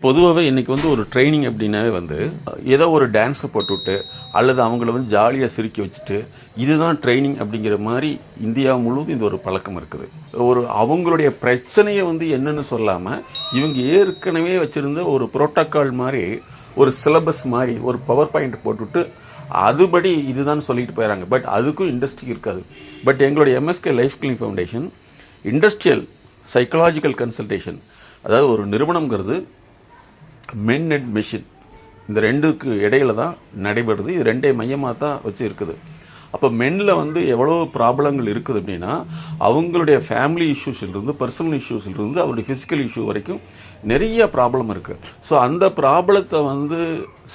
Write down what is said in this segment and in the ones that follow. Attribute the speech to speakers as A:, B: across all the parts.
A: பொதுவாகவே இன்றைக்கி வந்து ஒரு ட்ரைனிங் அப்படின்னாவே வந்து ஏதோ ஒரு டான்ஸை போட்டுவிட்டு அல்லது அவங்கள வந்து ஜாலியாக சிரிக்க வச்சுட்டு இதுதான் ட்ரைனிங் அப்படிங்கிற மாதிரி இந்தியா முழுவதும் இந்த ஒரு பழக்கம் இருக்குது. அவங்களுடைய பிரச்சனையை வந்து என்னன்னு சொல்லாமல் இவங்க ஏற்கனவே வச்சுருந்த ஒரு புரோட்டோக்கால் மாதிரி ஒரு சிலபஸ் மாதிரி ஒரு பவர் பாயிண்ட் போட்டுவிட்டு அதுபடி இதுதான் சொல்லிட்டு போயிடறாங்க. பட் அதுக்கும் இண்டஸ்ட்ரி இருக்காது. பட் எங்களுடைய MSK life clinic foundation industrial psychological consultation, அதாவது ஒரு நிறுவனங்கிறது மென் அண்ட் மெஷின் இந்த ரெண்டுக்கு இடையில தான் நடைபெறுது. இது ரெண்டே மையமாக தான் வச்சு இருக்குது. அப்போ மென்னில் வந்து எவ்வளோ ப்ராப்ளங்கள் இருக்குது அப்படின்னா அவங்களுடைய ஃபேமிலி இஷ்யூஸ்லேருந்து பர்சனல் இஷ்யூஸ்லேருந்து அவருடைய ஃபிசிக்கல் இஷ்யூ வரைக்கும் நிறைய ப்ராப்ளம் இருக்குது. ஸோ அந்த ப்ராப்ளத்தை வந்து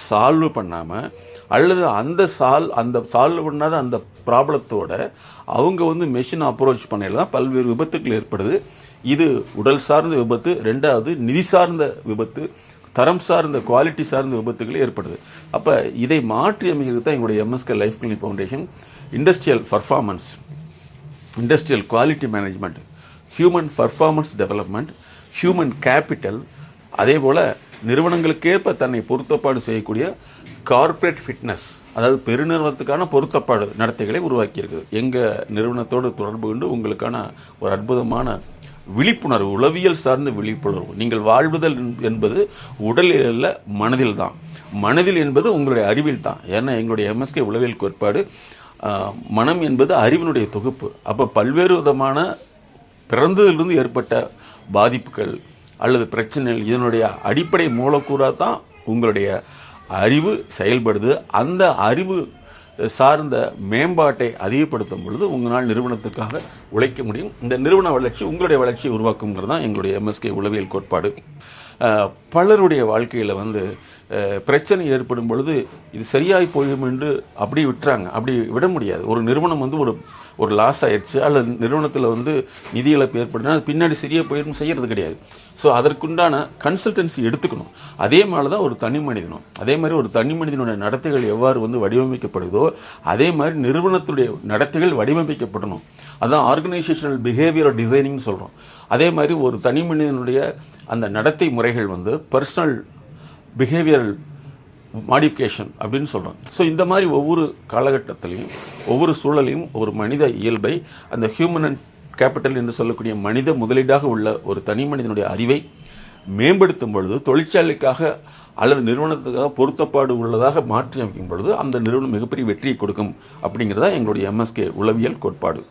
A: சால்வ் பண்ணாமல் அல்லது அந்த சால்வ் பண்ணாத அந்த ப்ராப்ளத்தோட அவங்க வந்து மெஷின் அப்ரோச் பண்ணலாம் பல்வேறு விபத்துக்கள் ஏற்படுது. இது உடல் சார்ந்த விபத்து, ரெண்டாவது நிதி சார்ந்த விபத்து, தரம் சார்ந்த குவாலிட்டி சார்ந்த விபத்துகள் ஏற்படுது. அப்போ இதை மாற்றி அமைக்கிறது தான் எங்களுடைய MSK life clinic foundation industrial performance, industrial quality management, human performance development, human capital, அதே போல் நிறுவனங்களுக்கேற்ப தன்னை பொருத்தப்பாடு செய்யக்கூடிய கார்ப்பரேட் ஃபிட்னஸ், அதாவது பெருநிறுவனத்துக்கான பொருத்தப்பாடு நடத்தைகளை உருவாக்கியிருக்குது. எங்கள் நிறுவனத்தோடு தொடர்பு கொண்டு உங்களுக்கான ஒரு அற்புதமான விழிப்புணர்வு, உளவியல் சார்ந்த விழிப்புணர்வு. நீங்கள் வாழ்வுதல் என்பது உடலில் அல்ல, மனதில் தான். மனதில் என்பது உங்களுடைய அறிவில் தான். ஏன்னா எங்களுடைய எம்எஸ்கே உளவியல் கோட்பாடு மனம் என்பது அறிவினுடைய தொகுப்பு. அப்போ பல்வேறு விதமான பிறந்ததிலிருந்து ஏற்பட்ட பாதிப்புகள் அல்லது பிரச்சனைகள் இதனுடைய அடிப்படை மூலக்கூறாக தான் உங்களுடைய அறிவு செயல்படுது. அந்த அறிவு சார்ந்த மேம்பாட்டை அதிகப்படுத்தும் பொழுது உங்களால் நிறுவனத்துக்காக உழைக்க முடியும். இந்த நிறுவன வளர்ச்சி உங்களுடைய வளர்ச்சியை உருவாக்குங்கிறது தான் எங்களுடைய எம்எஸ்கே உளவியல் கோட்பாடு. பலருடைய வாழ்க்கையில் வந்து பிரச்சனை ஏற்படும் பொழுது இது சரியாகி போயும் என்று அப்படி விட்டுறாங்க. அப்படி விட முடியாது. ஒரு நிறுவனம் வந்து ஒரு லாஸ் ஆயிடுச்சு அல்லது நிறுவனத்தில் வந்து நிதி இழப்பு ஏற்படுனா பின்னாடி சரியாக போயிடும் செய்கிறது கிடையாது. ஸோ அதற்குண்டான கன்சல்டன்சி எடுத்துக்கணும். அதே மாதிரி தான் ஒரு தனி மனிதனும். அதே மாதிரி ஒரு தனி மனிதனுடைய நடத்தைகள் எவ்வாறு வந்து வடிவமைக்கப்படுதோ அதே மாதிரி நிறுவனத்துடைய நடத்தைகள் வடிவமைக்கப்படணும். அதான் ஆர்கனைசேஷனல் பிஹேவியர் டிசைனிங்னு சொல்கிறோம். அதே மாதிரி ஒரு தனி மனிதனுடைய அந்த நடத்தை முறைகள் வந்து பர்சனல் பிஹேவியரல் மாடிஃபிகேஷன் அப்படின்னு சொல்கிறோம். ஸோ இந்த மாதிரி ஒவ்வொரு காலகட்டத்திலையும் ஒவ்வொரு சூழலையும் ஒரு மனித இயல்பை அந்த ஹியூமன் அண்ட் கேபிட்டல் என்று சொல்லக்கூடிய மனித முதலீடாக உள்ள ஒரு தனி மனிதனுடைய அறிவை மேம்படுத்தும் பொழுது தொழிற்சாலைக்காக அல்லது நிறுவனத்துக்காக பொருத்தப்பாடு உள்ளதாக மாற்றி அமைக்கும் பொழுது அந்த நிறுவனம் மிகப்பெரிய வெற்றியை கொடுக்கும் அப்படிங்கிறதா எங்களுடைய எம்எஸ்கே உளவியல் கோட்பாடு.